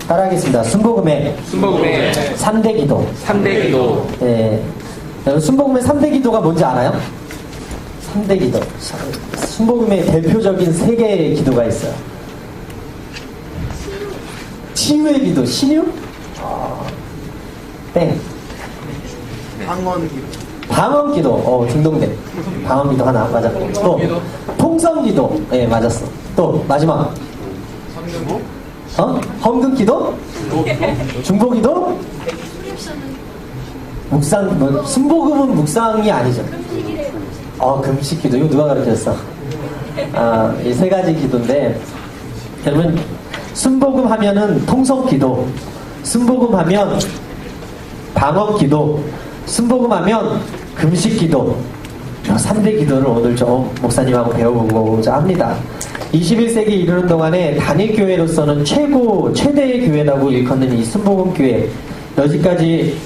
따라하겠습니다. 순복음의 3대 기도. 3대 기도. 예. 여러분, 순복음의 3대 기도가 뭔지 알아요? 3대 기도. 순복음의 대표적인 3개의 기도가 있어요. 치유의 기도, 신유? 땡. 방언 기도. 방언 기도, 중동대. 방언 기도 하나, 맞아. 또, 통성 기도. 예, 맞았어. 또, 마지막. 헌금 기도? 중보 기도? 묵상, 순복음은 묵상이 아니죠. 금식 기도. 이거 누가 가르쳤어? 이 3가지 기도인데, 여러분, 순복음 하면은 통성 기도, 순복음 하면 방언 기도, 순복음 하면 금식 기도, 3대 기도를 오늘 좀 목사님하고 배워보고자 합니다. 21세기 이르는 동안에 단일교회로서는 최대의 교회라고 일컫는 이 순복음 교회, 여기까지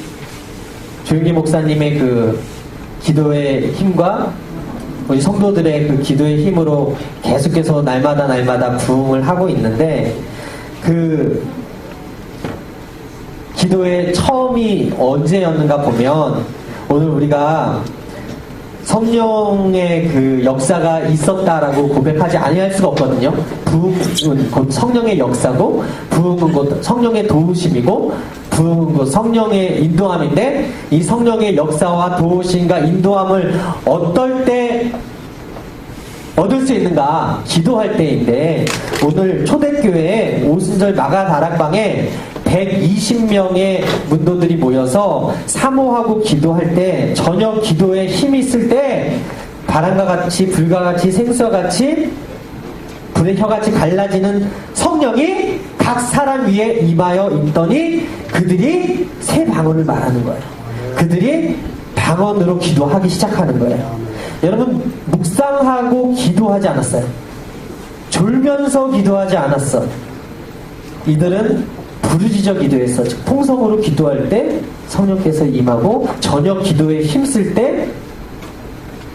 조용기 목사님의 그 기도의 힘과 우리 성도들의 그 기도의 힘으로 계속해서 날마다 부흥을 하고 있는데, 그 기도의 처음이 언제였는가 보면, 오늘 우리가 성령의 그 역사가 있었다라고 고백하지 아니할 수가 없거든요. 부흥은 곧 성령의 역사고, 부흥은 곧 성령의 도우심이고, 부흥은 곧 성령의 인도함인데, 이 성령의 역사와 도우심과 인도함을 어떨 때 얻을 수 있는가? 기도할 때인데, 오늘 초대교회 오순절 마가 다락방에 120명의 문도들이 모여서 사모하고 기도할 때, 저녁 기도에 힘이 있을 때, 바람과 같이 불과 같이 생수와 같이 불의 혀같이 갈라지는 성령이 각 사람 위에 임하여 있더니 그들이 새 방언을 말하는 거예요. 그들이 방언으로 기도하기 시작하는 거예요. 여러분, 묵상하고 기도하지 않았어요. 졸면서 기도하지 않았어. 이들은 부르짖어 기도했어. 즉 통성으로 기도할 때 성령께서 임하고, 저녁 기도에 힘쓸 때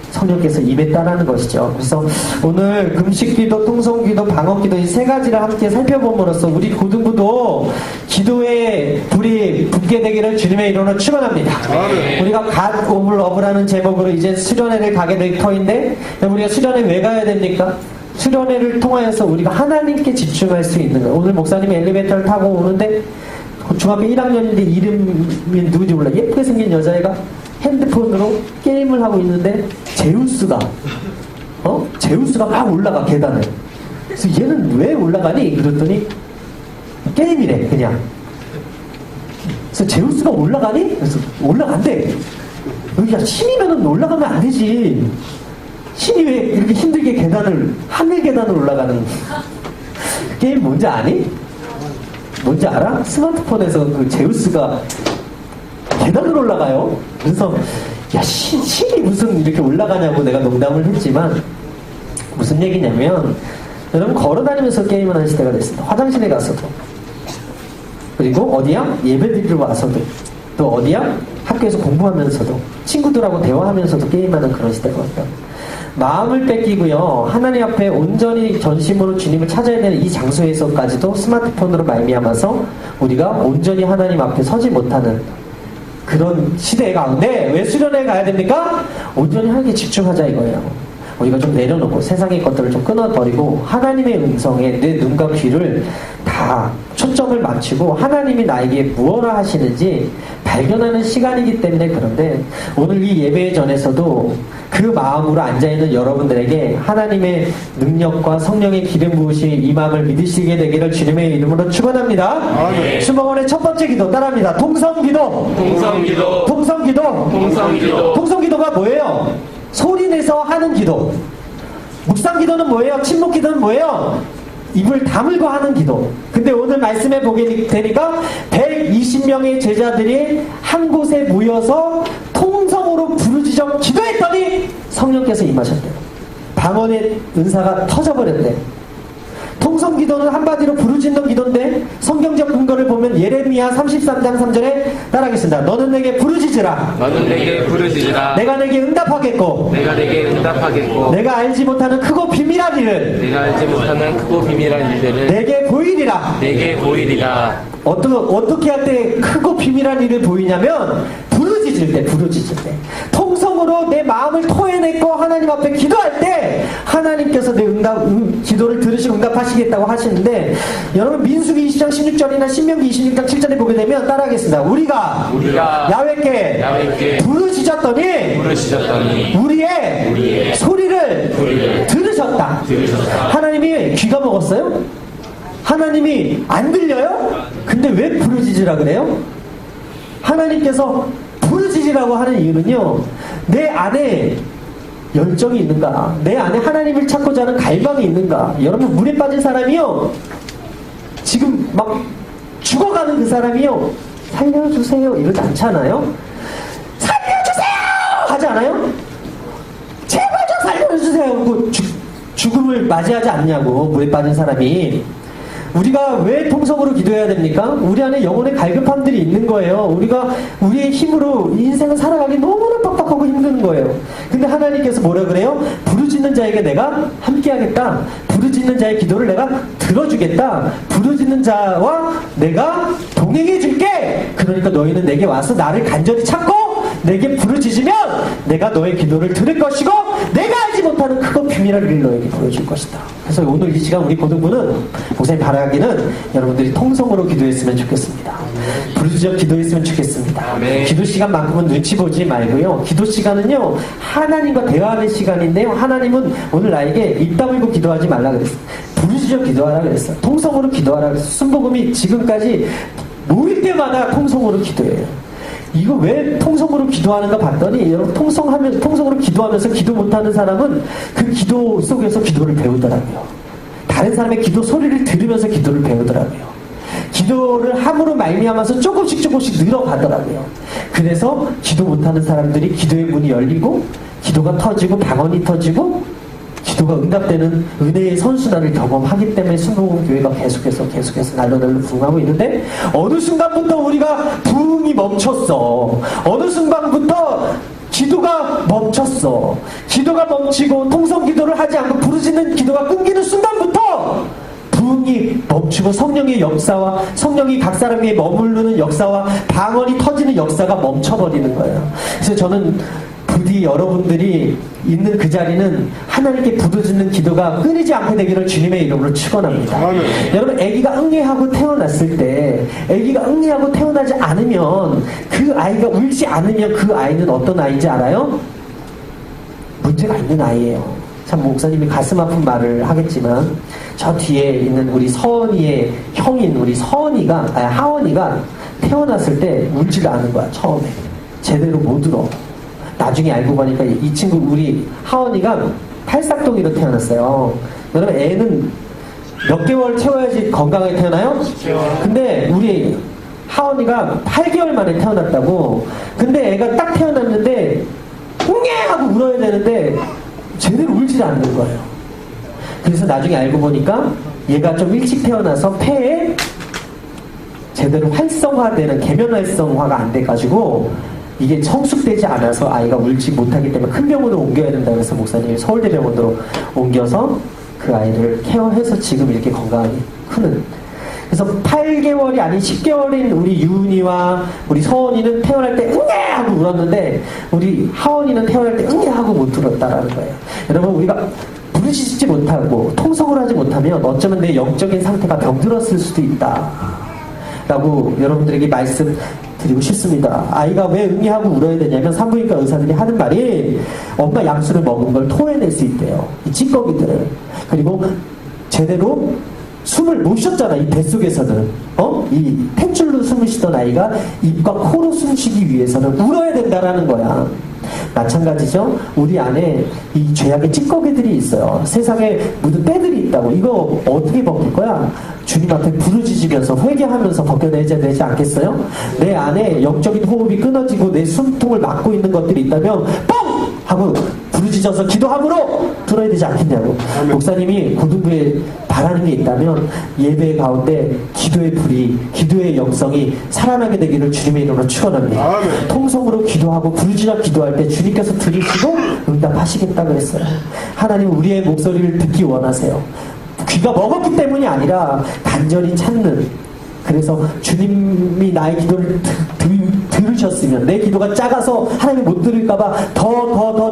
성령께서 임했다라는 것이죠. 그래서 오늘 금식기도, 통성기도, 방언기도 이 3가지를 함께 살펴봄으로써 우리 고등부도 기도에 불이 붙게 되기를 주님의 이름으로 축원합니다. 우리가 God of Love라는 제목으로 이제 수련회를 가게 될 터인데, 우리가 수련회 왜 가야 됩니까? 수련회를 통하여서 우리가 하나님께 집중할 수 있는 거예요. 오늘 목사님이 엘리베이터를 타고 오는데 중학교 1학년인데 이름이 누구지 몰라. 예쁘게 생긴 여자애가 핸드폰으로 게임을 하고 있는데 제우스가 막 올라가, 계단을. 그래서 얘는 왜 올라가니? 그랬더니 게임이래, 그냥. 그래서 제우스가 올라가니? 그래서 올라간대. 야, 신이면은 올라가면 안 되지. 신이 왜 이렇게 힘들게 계단을, 하늘 계단을 올라가는 게임 뭔지 아니? 뭔지 알아? 스마트폰에서 그 제우스가 계단을 올라가요. 그래서 야, 신이 무슨 이렇게 올라가냐고 내가 농담을 했지만, 무슨 얘기냐면, 여러분 걸어다니면서 게임을 하는 시대가 됐습니다. 화장실에 가서도, 그리고 어디야? 예배드리러 와서도, 또 어디야? 학교에서 공부하면서도, 친구들하고 대화하면서도 게임하는 그런 시대가 왔다. 마음을 뺏기고요, 하나님 앞에 온전히 전심으로 주님을 찾아야 되는 이 장소에서까지도 스마트폰으로 말미암아서 우리가 온전히 하나님 앞에 서지 못하는 그런 시대 가운데 왜 수련회 가야 됩니까? 온전히 하나님께 집중하자 이거예요. 우리가 좀 내려놓고 세상의 것들을 좀 끊어버리고 하나님의 음성에 내 눈과 귀를 다 초점을 맞추고 하나님이 나에게 무엇을 하시는지 발견하는 시간이기 때문에. 그런데 오늘 이 예배 전에서도 그 마음으로 앉아있는 여러분들에게 하나님의 능력과 성령의 기름 부으심이 임함을 믿으시게 되기를 주님의 이름으로 축원합니다. 수목원의 첫 번째 기도 따라합니다. 통성기도. 통성기도가 뭐예요? 소리내서 하는 기도. 묵상기도는 뭐예요? 침묵기도는 뭐예요? 입을 다물고 하는 기도. 근데 오늘 말씀해 보게 되니까 120명의 제자들이 한 곳에 모여서 통성으로 부르짖어 기도했더니 성령께서 임하셨대요. 방언의 은사가 터져버렸대. 통성 기도는 한마디로 부르짖는 기도인데 성경적 근거를 보면 예레미야 33장 3절에 따라하겠습니다. 너는 내게 부르짖으라. 너는 내게 부르짖으라. 내가 내게 응답하겠고 내가 내게 응답하겠고 내가 알지 못하는 크고 비밀한 일을 내가 알지 못하는 크고 비밀한 일들을 내게 보이리라. 내게 보이리라. 어떻게 할 때 크고 비밀한 일을 보이냐면 부르짖을 때 통성으로 내 마음을 토해내고 하나님 앞에 기도할 때 하나님께서 내 기도를 들으시고 응답하시겠다고 하시는데 여러분 민수기 20장 16절이나 신명기 26장 7절에 보게 되면 따라하겠습니다. 우리가 야훼께 부르짖었더니 우리의 소리를 들으셨다. 하나님이 귀가 먹었어요? 하나님이 안 들려요? 근데 왜 부르짖으라 그래요? 하나님께서 부르짖으라고 하는 이유는요, 내 안에 열정이 있는가? 내 안에 하나님을 찾고자 하는 갈망이 있는가? 여러분, 물에 빠진 사람이요, 지금 막 죽어가는 그 사람이요, 살려주세요 이러지 않잖아요? 살려주세요! 하지 않아요? 제발 좀 살려주세요! 그 죽음을 맞이하지 않냐고, 물에 빠진 사람이. 우리가 왜 통성으로 기도해야 됩니까? 우리 안에 영혼의 갈급함들이 있는 거예요. 우리가 우리의 힘으로 인생을 살아가기 너무나 빡빡하고 힘든 거예요. 근데 하나님께서 뭐라 그래요? 부르짖는 자에게 내가 함께하겠다. 부르짖는 자의 기도를 내가 들어주겠다. 부르짖는 자와 내가 동행해 줄게. 그러니까 너희는 내게 와서 나를 간절히 찾고 내게 부르짖으면 내가 너의 기도를 들을 것이고 내가 알지 못하는 크고 비밀한 일을 너에게 보여줄 것이다. 그래서 오늘 이 시간 우리 고등부는 목사님 바라기는 여러분들이 통성으로 기도했으면 좋겠습니다. 부르짖어 기도했으면 좋겠습니다. 기도 시간만큼은 눈치 보지 말고요. 기도 시간은요 하나님과 대화하는 시간인데요. 하나님은 오늘 나에게 입 다물고 기도하지 말라 그랬어요. 부르짖어 기도하라 그랬어요. 통성으로 기도하라 그랬어요. 순복음이 지금까지 모일 때마다 통성으로 기도해요. 이거 왜 통성으로 기도하는가 봤더니 여러분 통성으로 기도하면서 기도 못하는 사람은 그 기도 속에서 기도를 배우더라고요. 다른 사람의 기도 소리를 들으면서 기도를 배우더라고요. 기도를 함으로 말미암아서 조금씩 늘어가더라고요. 그래서 기도 못하는 사람들이 기도의 문이 열리고 기도가 터지고 방언이 터지고 기도가 응답되는 은혜의 선순환을 경험하기 때문에 순복음 교회가 계속해서 날로 부흥하고 있는데 어느 순간부터 우리가 부흥이 멈췄어. 어느 순간부터 기도가 멈췄어. 기도가 멈추고 통성 기도를 하지 않고 부르짖는 기도가 끊기는 순간부터 부흥이 멈추고 성령의 역사와 성령이 각 사람에게 머무르는 역사와 방언이 터지는 역사가 멈춰버리는 거예요. 그래서 저는 부디 여러분들이 있는 그 자리는 하나님께 부르짖는 기도가 끊이지 않게 되기를 주님의 이름으로 축원합니다. 여러분 아기가 응애하고 태어났을 때 아기가 응애하고 태어나지 않으면 그 아이가 울지 않으면 그 아이는 어떤 아이인지 알아요? 문제가 있는 아이예요. 참 목사님이 가슴 아픈 말을 하겠지만 저 뒤에 있는 우리 서원이의 형인 우리 하원이가 태어났을 때 울지를 않은 거야. 처음에 제대로 못 울어. 나중에 알고 보니까 이 친구 우리 하원이가 팔싹동이로 태어났어요. 여러분 애는 몇 개월 채워야지 건강하게 태어나요? 근데 우리 하원이가 8개월 만에 태어났다고. 근데 애가 딱 태어났는데 웅해 하고 울어야 되는데 제대로 울지 않는 거예요. 그래서 나중에 알고 보니까 얘가 좀 일찍 태어나서 폐에 제대로 활성화되는 계면 활성화가 안 돼가지고 이게 성숙되지 않아서 아이가 울지 못하기 때문에 큰 병원으로 옮겨야 된다고 해서 목사님이 서울대병원으로 옮겨서 그 아이를 케어해서 지금 이렇게 건강하게 크는. 그래서 8개월이 아닌 10개월인 우리 유은이와 우리 서원이는 태어날 때 응애 하고 울었는데 우리 하원이는 태어날 때 응애 하고 못 울었다라는 거예요. 여러분 우리가 부르짖지 못하고 통성을 하지 못하면 어쩌면 내 영적인 상태가 병들었을 수도 있다 라고 여러분들에게 말씀드리고 싶습니다. 아이가 왜 응애하고 울어야 되냐면 산부인과 의사들이 하는 말이 엄마 양수를 먹은 걸 토해낼 수 있대요. 이 찌꺼기들을. 그리고 제대로 숨을 못 쉬었잖아. 이 뱃속에서는 이 탯줄로 숨을 쉬던 아이가 입과 코로 숨쉬기 위해서는 울어야 된다라는 거야. 마찬가지죠. 우리 안에 이 죄악의 찌꺼기들이 있어요. 세상에 묻은 때들이 있다고. 이거 어떻게 벗길 거야? 주님 앞에 부르짖으면서 회개하면서 벗겨내야 되지 않겠어요? 내 안에 영적인 호흡이 끊어지고 내 숨통을 막고 있는 것들이 있다면 뻥! 하고 부르짖어서 기도함으로 들어야 되지 않겠냐고. 목사님이 고등부에 바라는 게 있다면 예배 가운데 기도의 불이, 기도의 영성이 살아나게 되기를 주님의 이름으로 축원합니다. 통성으로 기도하고 부르짖어 기도할 때 주님께서 들으시고 응답하시겠다 그랬어요. 하나님 우리의 목소리를 듣기 원하세요. 귀가 먹었기 때문이 아니라 간절히 찾는, 그래서 주님이 나의 기도를 들으셨으면 내 기도가 작아서 하나님이 못 들을까봐 더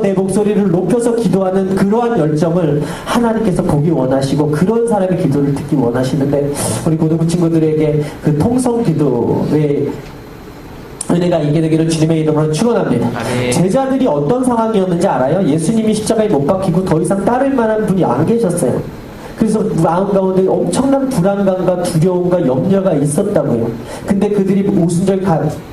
내 목소리를 높여서 기도하는 그러한 열정을 하나님께서 보기 원하시고 그런 사람의 기도를 듣기 원하시는데, 우리 고등부 친구들에게 그 통성 기도의 은혜가 있게 되기를 주님의 이름으로 축원합니다. 아멘. 제자들이 어떤 상황이었는지 알아요? 예수님이 십자가에 못 박히고 더 이상 따를 만한 분이 안 계셨어요. 그래서 마음 가운데 엄청난 불안감과 두려움과 염려가 있었다고요. 근데 그들이 오순절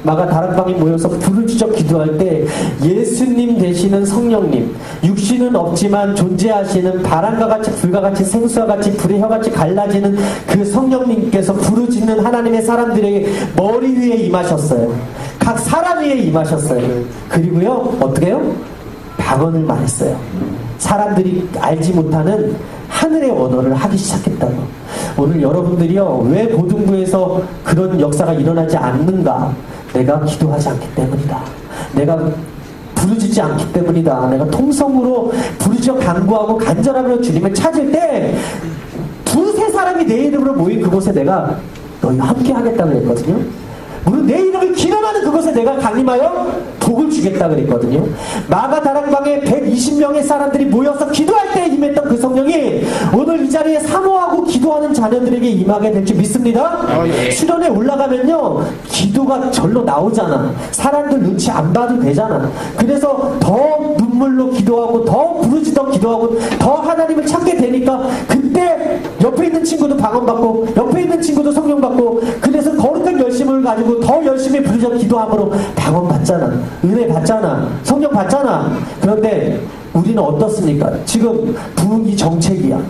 마가 다락방에 모여서 부르짖어 기도할 때 예수님 되시는 성령님, 육신은 없지만 존재하시는 바람과 같이 불과 같이 생수와 같이 불의 혀같이 갈라지는 그 성령님께서 부르짖는 하나님의 사람들에게 머리 위에 임하셨어요. 각 사람 위에 임하셨어요. 그리고요 어떻게 해요? 방언을 말했어요. 사람들이 알지 못하는 하늘의 언어를 하기 시작했다고. 오늘 여러분들이요 왜 고등부에서 그런 역사가 일어나지 않는가? 내가 기도하지 않기 때문이다. 내가 부르짖지 않기 때문이다. 내가 통성으로 부르짖어 간구하고 간절함으로 주님을 찾을 때 두세 사람이 내 이름으로 모인 그곳에 내가 너희와 함께 하겠다 그랬거든요. 물론 내 이름을 기념하는 그것에 내가 강림하여 복을 주겠다 그랬거든요. 마가 다락방에 120명의 사람들이 모여서 기도할 때 임했던 그 성령이 오늘 이 자리에 사모하고 기도하는 자녀들에게 임하게 될 줄 믿습니다. 수련회 올라가면요 기도가 절로 나오잖아. 사람들 눈치 안 봐도 되잖아. 그래서 더 눈물로 기도하고 더 부르짖어 기도하고 더 하나님을 찾게 되니까 그때 옆에 있는 친구도 방언받고 옆에 있는 친구도 성령 받고, 그래서 거룩한 열심을 가지고 더 열심히 부르짖어 기도함으로 방언 받잖아. 은혜 받잖아. 성령 받잖아. 그런데 우리는 어떻습니까? 지금 부흥이 정책이야.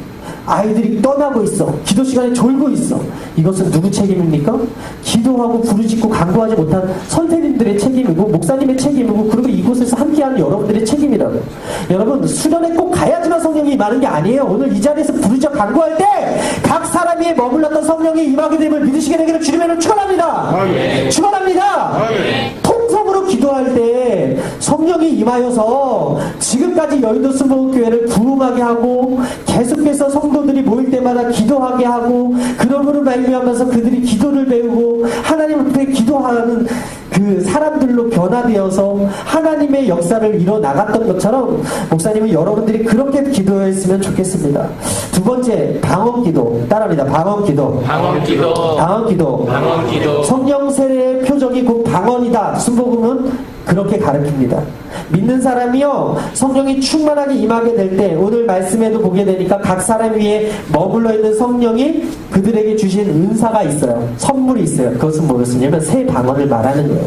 아이들이 떠나고 있어. 기도 시간에 졸고 있어. 이것은 누구 책임입니까? 기도하고 부르짖고 간구하지 못한 선생님들의 책임이고 목사님의 책임이고, 그리고 이곳에서 함께하는 여러분들의 책임이라고. 여러분 수련회 꼭 가야지만 성령이 임하는 게 아니에요. 오늘 이 자리에서 부르짖어 간구할 때 각 사람 위에 머물렀던 성령이 임하게 됨을 믿으시게 되기를 주님의 이름으로 축원합니다. 축원합니다. 통성으로 기도할 때 성령이 임하여서 지금까지 여의도 수목교회를 부흥하게 하고 계속해서 성도들이 모일 때마다 기도하게 하고, 그러므로 말미암아서 그들이 기도를 배우고 하나님 앞에 기도하는 그 사람들로 변화되어서 하나님의 역사를 이뤄 나갔던 것처럼 목사님은 여러분들이 그렇게 기도했으면 좋겠습니다. 두 번째, 방언기도. 따라합니다. 방언기도. 방언기도. 방언기도. 방언기도. 성령 세례의 표적이 곧 방언이다. 순복음은 그렇게 가르칩니다. 믿는 사람이요 성령이 충만하게 임하게 될 때 오늘 말씀에도 보게 되니까 각 사람 위에 머물러 있는 성령이 그들에게 주신 은사가 있어요. 선물이 있어요. 그것은 뭐였냐면 새 방언을 말하는 거예요.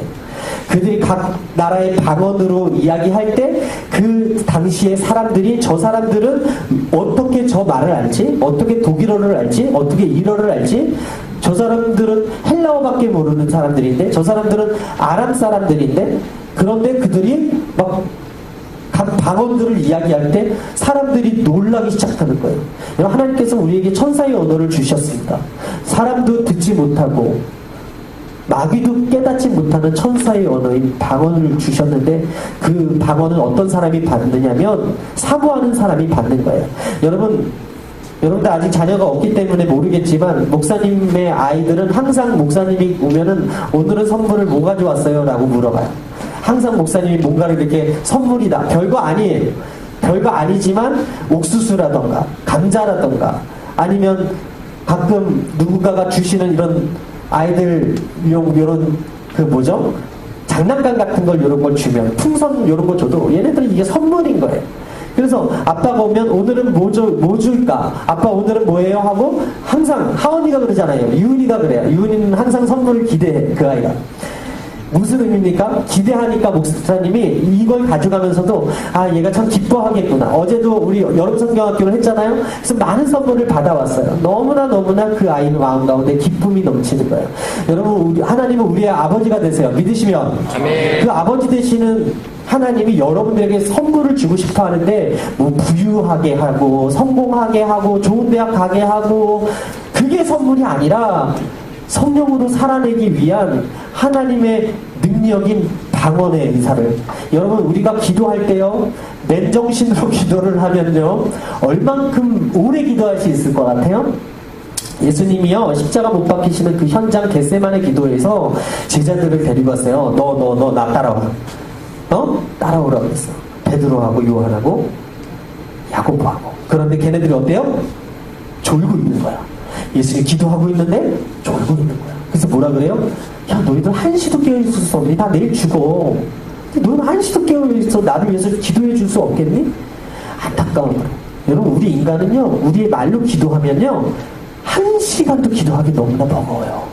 그들이 각 나라의 방언으로 이야기할 때 그 당시의 사람들이, 저 사람들은 어떻게 저 말을 알지? 어떻게 독일어를 알지? 어떻게 일어를 알지? 저 사람들은 헬라어밖에 모르는 사람들인데, 저 사람들은 아람 사람들인데, 그런데 그들이 막 각 방언들을 이야기할 때 사람들이 놀라기 시작하는 거예요. 하나님께서 우리에게 천사의 언어를 주셨습니다. 사람도 듣지 못하고 마귀도 깨닫지 못하는 천사의 언어인 방언을 주셨는데, 그 방언은 어떤 사람이 받느냐면 사모하는 사람이 받는 거예요. 여러분들 아직 자녀가 없기 때문에 모르겠지만 목사님의 아이들은 항상 목사님이 오면은 오늘은 선물을 뭐 가져왔어요? 라고 물어봐요. 항상 목사님이 뭔가를 이렇게 선물이다. 별거 아니에요. 별거 아니지만 옥수수라던가 감자라던가 아니면 가끔 누군가가 주시는 이런 아이들용 이런 그 뭐죠? 장난감 같은 걸 이런 걸 주면, 풍선 이런 거 줘도 얘네들은 이게 선물인 거예요. 그래서 아빠가 오면 오늘은 뭐 줄까? 아빠 오늘은 뭐예요? 하고 항상 하원이가 그러잖아요. 유은이가 그래요. 유은이는 항상 선물을 기대해. 그 아이가. 무슨 의미입니까? 기대하니까 목사님이 이걸 가져가면서도 아 얘가 참 기뻐하겠구나. 어제도 우리 여름성경학교를 했잖아요. 그래서 많은 선물을 받아왔어요. 너무나 그 아이의 마음 가운데 기쁨이 넘치는 거예요. 여러분 하나님은 우리의 아버지가 되세요. 믿으시면 아멘. 그 아버지 되시는 하나님이 여러분들에게 선물을 주고 싶어 하는데 뭐 부유하게 하고 성공하게 하고 좋은 대학 가게 하고 그게 선물이 아니라 성령으로 살아내기 위한 하나님의 능력인 방언의 은사를 여러분 우리가 기도할 때요 맨정신으로 기도를 하면요 얼만큼 오래 기도할 수 있을 것 같아요? 예수님이요 십자가 못 박히시는 그 현장 겟세마네 기도에서 제자들을 데리고 왔어요. 너 나 따라와. 따라오라고 했어. 베드로하고 요한하고 야고보하고. 그런데 걔네들이 어때요? 졸고 있는 거야. 예수님이 기도하고 있는데 졸고 있는 거야. 그래서 뭐라 그래요? 야 너희들 한시도 깨어있을 수 없니? 나 내일 죽어. 너는 한시도 깨어있어. 나를 위해서 기도해 줄 수 없겠니? 안타까운 거예요. 여러분 우리 인간은요 우리의 말로 기도하면요 1시간도 기도하기 너무나 버거워요.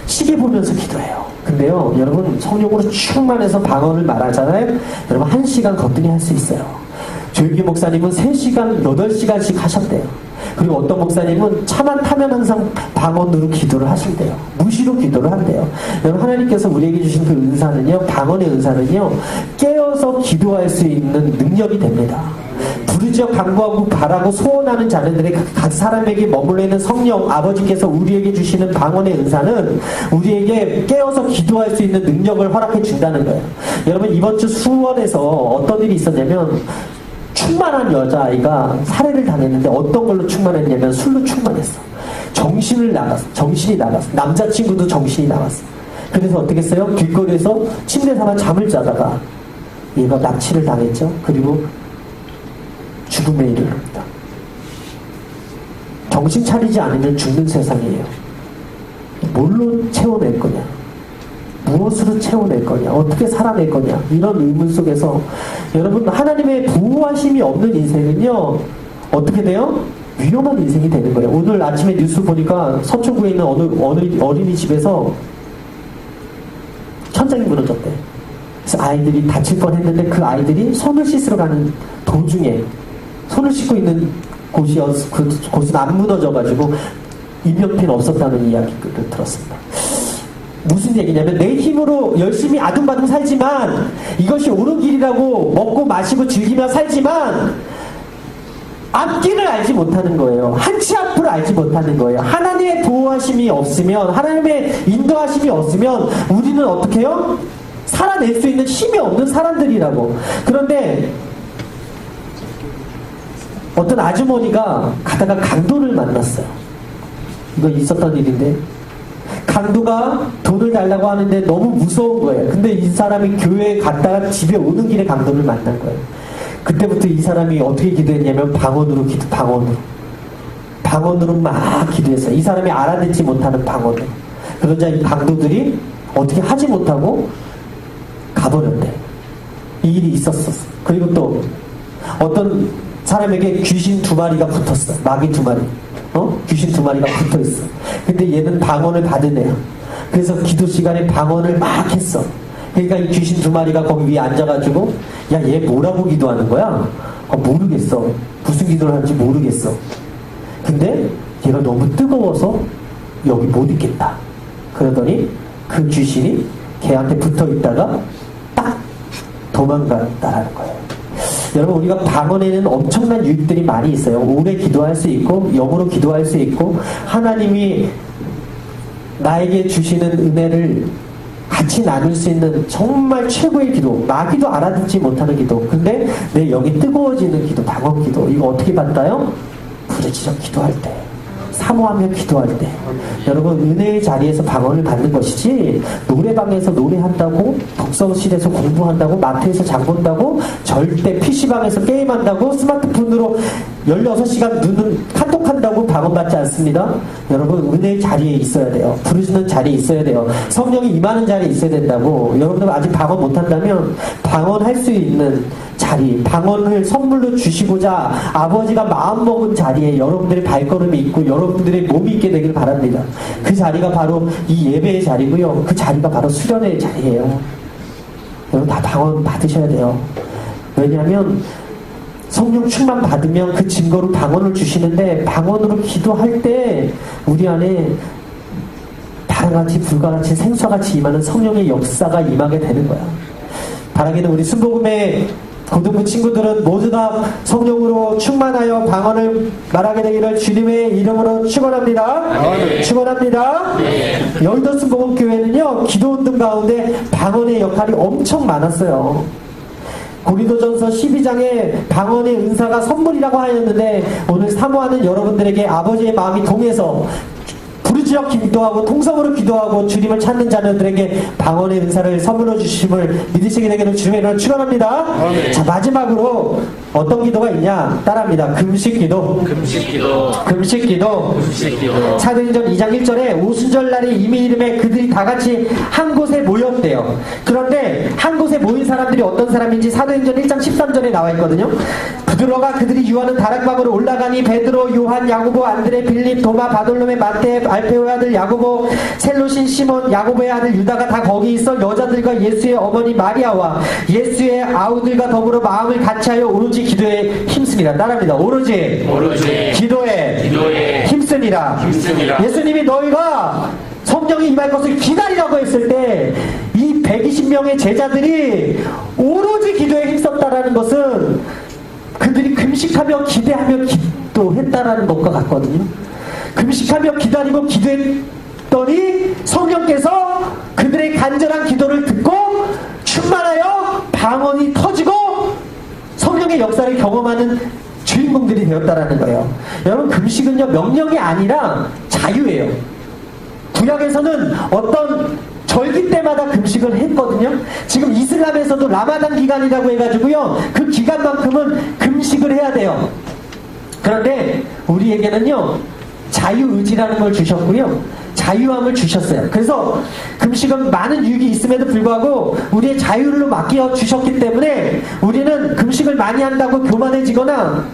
시계 보면서 기도해요. 근데요 여러분 성령으로 충만해서 방언을 말하잖아요. 여러분 1시간 거뜬히 할 수 있어요. 조일기 목사님은 3시간 8시간씩 하셨대요. 그리고 어떤 목사님은 차만 타면 항상 방언으로 기도를 하신대요. 무시로 기도를 한대요. 여러분 하나님께서 우리에게 주신 그 은사는요 방언의 은사는요 깨어서 기도할 수 있는 능력이 됩니다. 부르짖어 간구하고 바라고 소원하는 자녀들의 각 사람에게 머물러 있는 성령 아버지께서 우리에게 주시는 방언의 은사는 우리에게 깨어서 기도할 수 있는 능력을 허락해 준다는 거예요. 여러분 이번 주 수원에서 어떤 일이 있었냐면 충만한 여자아이가 살해를 당했는데 어떤 걸로 충만했냐면 술로 충만했어. 정신이 나갔어. 남자친구도 정신이 나갔어. 그래서 어떻게 했어요? 길거리에서 침대 삼아 잠을 자다가 얘가 납치를 당했죠. 그리고 죽음에 이르릅니다. 정신 차리지 않으면 죽는 세상이에요. 뭘로 채워낼 거냐? 무엇으로 채워낼 거냐? 어떻게 살아낼 거냐? 이런 의문 속에서 여러분 하나님의 보호하심이 없는 인생은요 어떻게 돼요? 위험한 인생이 되는 거예요. 오늘 아침에 뉴스 보니까 서초구에 있는 어느 어린이집에서 천장이 무너졌대. 그래서 아이들이 다칠 뻔했는데 그 아이들이 손을 씻으러 가는 도중에 손을 씻고 있는 곳은 안 무너져가지고 인명피해는 없었다는 이야기를 들었습니다. 무슨 얘기냐면 내 힘으로 열심히 아둥바둥 살지만 이것이 옳은 길이라고 먹고 마시고 즐기며 살지만 앞길을 알지 못하는 거예요. 한치 앞을 알지 못하는 거예요. 하나님의 보호하심이 없으면 하나님의 인도하심이 없으면 우리는 어떻게 해요? 살아낼 수 있는 힘이 없는 사람들이라고. 그런데 어떤 아주머니가 가다가 강도를 만났어요. 이거 있었던 일인데 강도가 돈을 달라고 하는데 너무 무서운 거예요. 근데 이 사람이 교회에 갔다가 집에 오는 길에 강도를 만난 거예요. 그때부터 이 사람이 어떻게 기도했냐면 방언으로 막 기도했어요. 이 사람이 알아듣지 못하는 방언으로. 그러자 이 강도들이 어떻게 하지 못하고 가버렸대. 이 일이 있었어. 그리고 또 어떤 사람에게 귀신 2마리가 붙었어. 마귀 2마리. 귀신 2마리가 붙어있어. 근데 얘는 방언을 받은 애야. 그래서 기도 시간에 방언을 막 했어. 그러니까 이 귀신 2마리가 거기 위에 앉아가지고 야, 얘 뭐라고 기도하는 거야? 모르겠어. 무슨 기도를 하는지 모르겠어. 근데 얘가 너무 뜨거워서 여기 못 있겠다. 그러더니 그 귀신이 걔한테 붙어있다가 딱 도망갔다라는 거예요. 여러분 우리가 방언에는 엄청난 유익들이 많이 있어요. 오래 기도할 수 있고 영으로 기도할 수 있고 하나님이 나에게 주시는 은혜를 같이 나눌 수 있는 정말 최고의 기도. 마귀도 알아듣지 못하는 기도. 근데 내 영이 뜨거워지는 기도, 방언 기도. 이거 어떻게 받나요? 부르짖어 기도할 때, 사모하며 기도할 때. 여러분 은혜의 자리에서 방언을 받는 것이지 노래방에서 노래한다고, 독서실에서 공부한다고, 마트에서 장 본다고, 절대 PC방에서 게임한다고, 스마트폰으로 16시간 눈은 카톡한다고 방언 받지 않습니다. 여러분 은혜의 자리에 있어야 돼요. 부르짖는 자리에 있어야 돼요. 성령이 임하는 자리에 있어야 된다고. 여러분들 아직 방언 못한다면 방언할 수 있는 자리, 방언을 선물로 주시고자 아버지가 마음먹은 자리에 여러분들의 발걸음이 있고 여러분들의 몸이 있게 되길 바랍니다. 그 자리가 바로 이 예배의 자리고요. 그 자리가 바로 수련의 자리예요. 여러분 다 방언 받으셔야 돼요. 왜냐하면 성령 충만 받으면 그 증거로 방언을 주시는데 방언으로 기도할 때 우리 안에 다랑같이 불과같이 생수같이 임하는 성령의 역사가 임하게 되는 거야. 바라기는 우리 순복음의 고등부 친구들은 모두 다 성령으로 충만하여 방언을 말하게 되기를 주님의 이름으로 축원합니다. 축원합니다. 여의도 순복음교회는요, 기도운동 가운데 방언의 역할이 엄청 많았어요. 고린도전서 12장에 방언의 은사가 선물이라고 하였는데, 오늘 사모하는 여러분들에게 아버지의 마음이 동해서 부르짖어 기도하고 통성으로 기도하고 주님을 찾는 자녀들에게 방언의 은사를 선물로 주심을 믿으시게 되기를 주님의 이름으로 축원합니다. 자, 마지막으로 어떤 기도가 있냐? 따라합니다. 금식기도. 금식기도. 금식기도. 금식기도. 사도행전 2장 1절에 오순절날이 이미 이름에 그들이 다 같이 한 곳에 모였대요. 그런데 한 곳에 모인 사람들이 어떤 사람인지 사도행전 1장 13절에 나와 있거든요. 부드러가 그들이 유하는 다락방으로 올라가니 베드로, 요한, 야고보, 안드레, 빌립, 도마, 바돌로메, 마태, 알페오의 아들 야고보, 셀로신, 시몬, 야고보의 아들 유다가 다 거기 있어 여자들과 예수의 어머니 마리아와 예수의 아우들과 더불어 마음을 같이하여 오로지 기도에 힘씁니다. 따라합니다. 오로지 기도에 힘쓰니라. 예수님이 너희가 성령이 임할 것을 기다리라고 했을 때 이 120명의 제자들이 오로지 기도에 힘썼다라는 것은 그들이 금식하며 기대하며 기도했다라는 것과 같거든요. 금식하며 기다리고 기도했더니 성령께서 그들의 간절한 기도를 듣고 충만하여 방언이 터지고 성령의 역사를 경험하는 주인공들이 되었다라는 거예요. 여러분, 금식은요, 명령이 아니라 자유예요. 구약에서는 어떤 절기 때마다 금식을 했거든요. 지금 이슬람에서도 라마단 기간이라고 해가지고요, 그 기간만큼은 금식을 해야 돼요. 그런데 우리에게는요, 자유의지라는 걸 주셨고요, 자유함을 주셨어요. 그래서 금식은 많은 유익이 있음에도 불구하고 우리의 자유를 맡겨 주셨기 때문에 우리는 금식을 많이 한다고 교만해지거나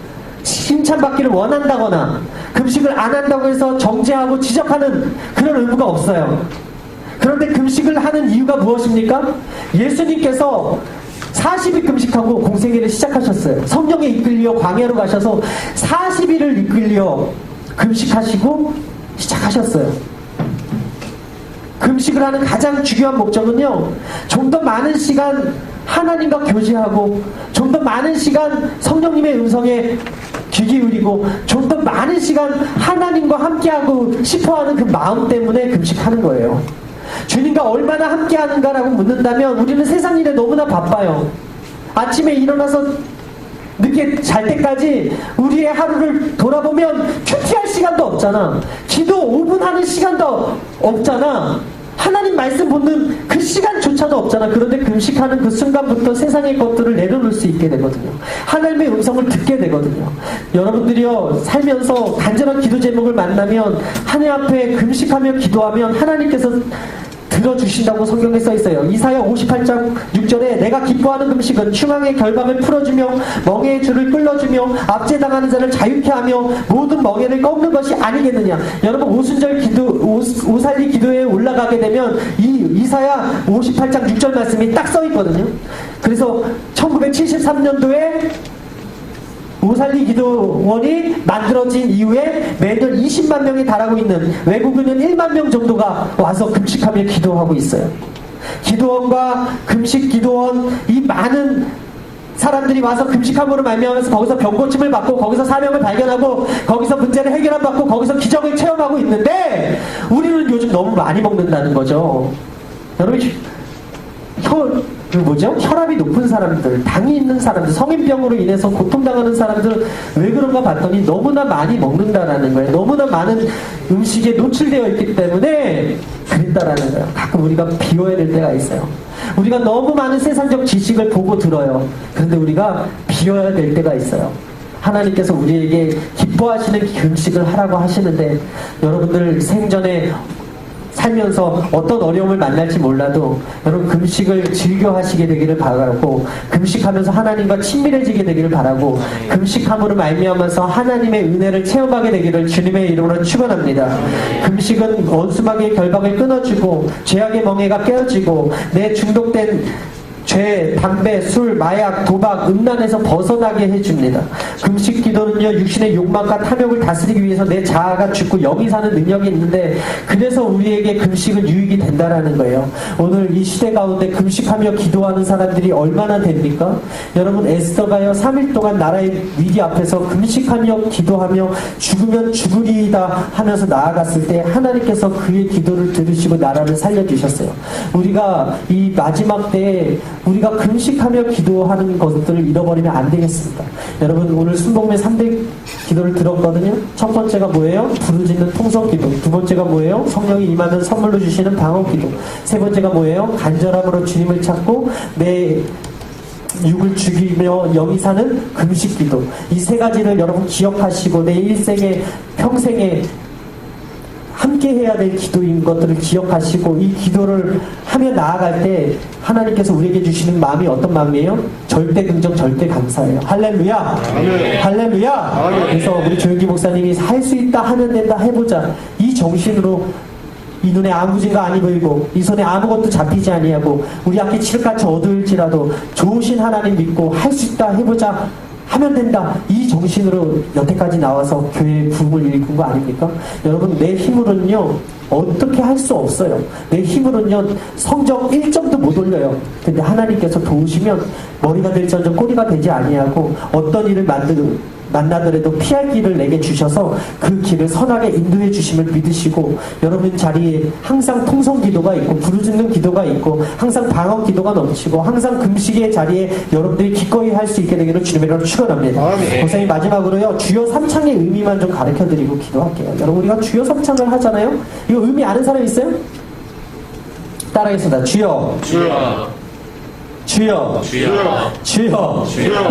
칭찬받기를 원한다거나 금식을 안 한다고 해서 정죄하고 지적하는 그런 의무가 없어요. 그런데 금식을 하는 이유가 무엇입니까? 예수님께서 40일 금식하고 공생애를 시작하셨어요. 성령에 이끌려 광야로 가셔서 40일을 이끌려 금식하시고 시작하셨어요. 금식을 하는 가장 중요한 목적은요, 좀 더 많은 시간 하나님과 교제하고 좀 더 많은 시간 성령님의 음성에 귀 기울이고 좀 더 많은 시간 하나님과 함께하고 싶어하는 그 마음 때문에 금식하는 거예요. 주님과 얼마나 함께하는가라고 묻는다면 우리는 세상 일에 너무나 바빠요. 아침에 일어나서 늦게 잘 때까지 우리의 하루를 돌아보면 큐티할 시간도 없잖아. 기도 5분 하는 시간도 없잖아. 하나님 말씀 보는 그 시간조차도 없잖아. 그런데 금식하는 그 순간부터 세상의 것들을 내려놓을 수 있게 되거든요. 하나님의 음성을 듣게 되거든요. 여러분들이요, 살면서 간절한 기도 제목을 만나면 하나님 앞에 금식하며 기도하면 하나님께서 들어주신다고 성경에 써있어요. 이사야 58장 6절에 내가 기뻐하는 금식은 추망의 결박을 풀어주며 멍에의 줄을 끌어주며 압제당하는 자를 자유케 하며 모든 멍에를 꺾는 것이 아니겠느냐. 여러분, 오순절 기도, 오살리 기도에 올라가게 되면 이 이사야 58장 6절 말씀이 딱 써있거든요. 그래서 1973년도에 오살리 기도원이 만들어진 이후에 매년 20만 명이 달하고 있는, 외국인은 1만 명 정도가 와서 금식하며 기도하고 있어요. 기도원과 금식 기도원, 이 많은 사람들이 와서 금식함으로 말미암아서 거기서 병고침을 받고 거기서 사명을 발견하고 거기서 문제를 해결함 받고 거기서 기적을 체험하고 있는데 우리는 요즘 너무 많이 먹는다는 거죠. 여러분, 혈압이 높은 사람들, 당이 있는 사람들, 성인병으로 인해서 고통당하는 사람들 왜 그런가 봤더니 너무나 많이 먹는다라는 거예요. 너무나 많은 음식에 노출되어 있기 때문에 그랬다라는 거예요. 가끔 우리가 비워야 될 때가 있어요. 우리가 너무 많은 세상적 지식을 보고 들어요. 그런데 우리가 비워야 될 때가 있어요. 하나님께서 우리에게 기뻐하시는 금식을 하라고 하시는데 여러분들 생전에 살면서 어떤 어려움을 만날지 몰라도 여러분 금식을 즐겨 하시게 되기를 바라고, 금식하면서 하나님과 친밀해지게 되기를 바라고, 금식함으로 말미암아서 하나님의 은혜를 체험하게 되기를 주님의 이름으로 축원합니다. 금식은 원수마귀의 결박을 끊어주고 죄악의 멍에가 깨어지고 내 중독된 죄, 담배, 술, 마약, 도박, 음란에서 벗어나게 해줍니다. 금식 기도는요, 육신의 욕망과 탐욕을 다스리기 위해서 내 자아가 죽고 영이 사는 능력이 있는데, 그래서 우리에게 금식은 유익이 된다라는 거예요. 오늘 이 시대 가운데 금식하며 기도하는 사람들이 얼마나 됩니까? 여러분, 에스더가요, 3일 동안 나라의 위기 앞에서 금식하며 기도하며 죽으면 죽으리이다 하면서 나아갔을 때 하나님께서 그의 기도를 들으시고 나라를 살려주셨어요. 우리가 이 마지막 때에 우리가 금식하며 기도하는 것들을 잃어버리면 안 되겠습니다. 여러분, 오늘 순복음의 3대 기도를 들었거든요. 첫 번째가 뭐예요? 부르짖는 통성 기도. 두 번째가 뭐예요? 성령이 임하면 선물로 주시는 방언 기도. 세 번째가 뭐예요? 간절함으로 주님을 찾고 내 육을 죽이며 영이 사는 금식 기도. 이 세 가지를 여러분 기억하시고 내 일생에 평생에 함께 해야 될 기도인 것들을 기억하시고 이 기도를 하며 나아갈 때 하나님께서 우리에게 주시는 마음이 어떤 마음이에요? 절대 긍정, 절대 감사예요. 할렐루야! 할렐루야! 그래서 우리 조영기 목사님이 할 수 있다, 하면 된다, 해보자. 이 정신으로 이 눈에 아무 증거 아니 보이고 이 손에 아무것도 잡히지 아니하고 우리 앞에 칠흑같이 어두울지라도 좋으신 하나님 믿고 할 수 있다, 해보자. 하면 된다. 이 정신으로 여태까지 나와서 교회의 부흥을 일군 거 아닙니까? 여러분, 내 힘으로는요, 어떻게 할 수 없어요. 내 힘으로는요, 성적 1점도 못 올려요. 근데 하나님께서 도우시면 머리가 될지언정 꼬리가 되지 아니하고 어떤 일을 만나더라도 피할 길을 내게 주셔서 그 길을 선하게 인도해 주심을 믿으시고 여러분 자리에 항상 통성 기도가 있고 부르짖는 기도가 있고 항상 방언 기도가 넘치고 항상 금식의 자리에 여러분들이 기꺼이 할 수 있게 되기를 주님의 이름으로 축원합니다. 목사님 마지막으로요, 주여 삼창의 의미만 좀 가르쳐 드리고 기도할게요. 여러분, 우리가 주여 삼창을 하잖아요. 이거 의미 아는 사람 있어요? 따라하겠습니다. 주여, 주여, 주여.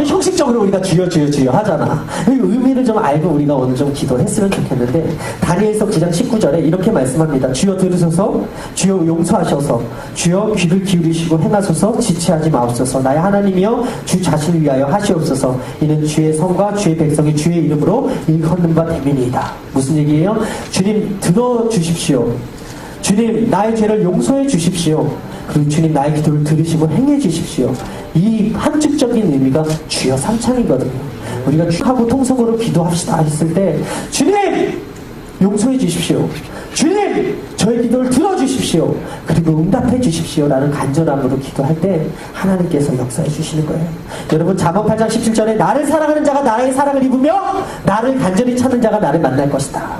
형식적으로 우리가 주여 하잖아. 이 의미를 좀 알고 우리가 오늘 좀 기도했으면 좋겠는데, 다니엘서 9장 19절에 이렇게 말씀합니다. 주여 들으소서, 주여 용서하셔서, 주여 귀를 기울이시고 행하소서, 지체하지 마옵소서. 나의 하나님이여 주 자신을 위하여 하시옵소서. 이는 주의 성과 주의 백성이 주의 이름으로 일컫는 바 됨이니이다. 무슨 얘기예요? 주님 들어주십시오. 주님 나의 죄를 용서해 주십시오. 그리고 주님 나의 기도를 들으시고 행해 주십시오. 이 함축적인 의미가 주여 삼창이거든요. 우리가 하고 통성으로 기도합시다 했을 때 주님 용서해 주십시오. 주님 저의 기도를 들어주십시오. 그리고 응답해 주십시오 라는 간절함으로 기도할 때 하나님께서 역사해 주시는 거예요. 여러분, 잠언 8장 17절에 나를 사랑하는 자가 나의 사랑을 입으며 나를 간절히 찾는 자가 나를 만날 것이다.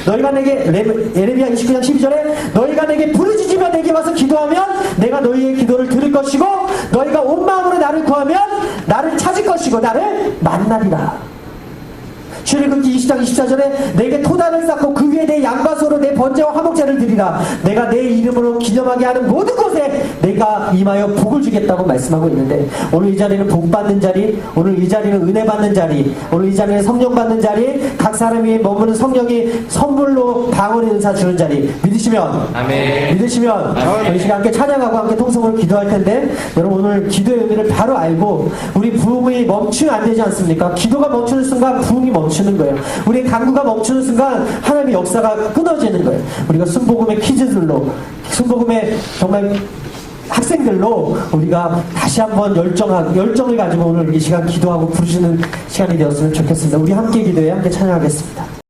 너희가 내게, 예레미야 29장 12절에 너희가 내게 부르짖으며 내게 와서 기도하면 내가 너희의 기도를 들을 것이고 너희가 온 마음으로 나를 구하면 나를 찾을 것이고 나를 만나리라. 출애굽기 20장 24절에 내게 토단을 쌓고 그 위에 내 양과 소로 내 번제와 화목제를 드리라. 내가 내 이름으로 기념하게 하는 모든 곳에 내가 임하여 복을 주겠다고 말씀하고 있는데, 오늘 이 자리는 복 받는 자리, 오늘 이 자리는 은혜 받는 자리, 오늘 이 자리는 성령 받는 자리, 각 사람이 머무는 성령이 선물로 방언의 은사 주는 자리. 믿으시면 아멘. 믿으시면 저희 시간 함께 찬양하고 함께 통성으로 기도할 텐데, 여러분 오늘 기도의 의미를 바로 알고 우리 부흥이 멈추면 안 되지 않습니까? 기도가 멈추는 순간 부흥이 멈추는 거예요. 우리의 간구가 멈추는 순간 하나님의 역사가 끊어지는 거예요. 우리가 순복음의 퀴즈들로, 순복음의 정말 학생들로 우리가 다시 한번 열정을 가지고 오늘 이 시간 기도하고 부르시는 시간이 되었으면 좋겠습니다. 우리 함께 기도해 함께 찬양하겠습니다.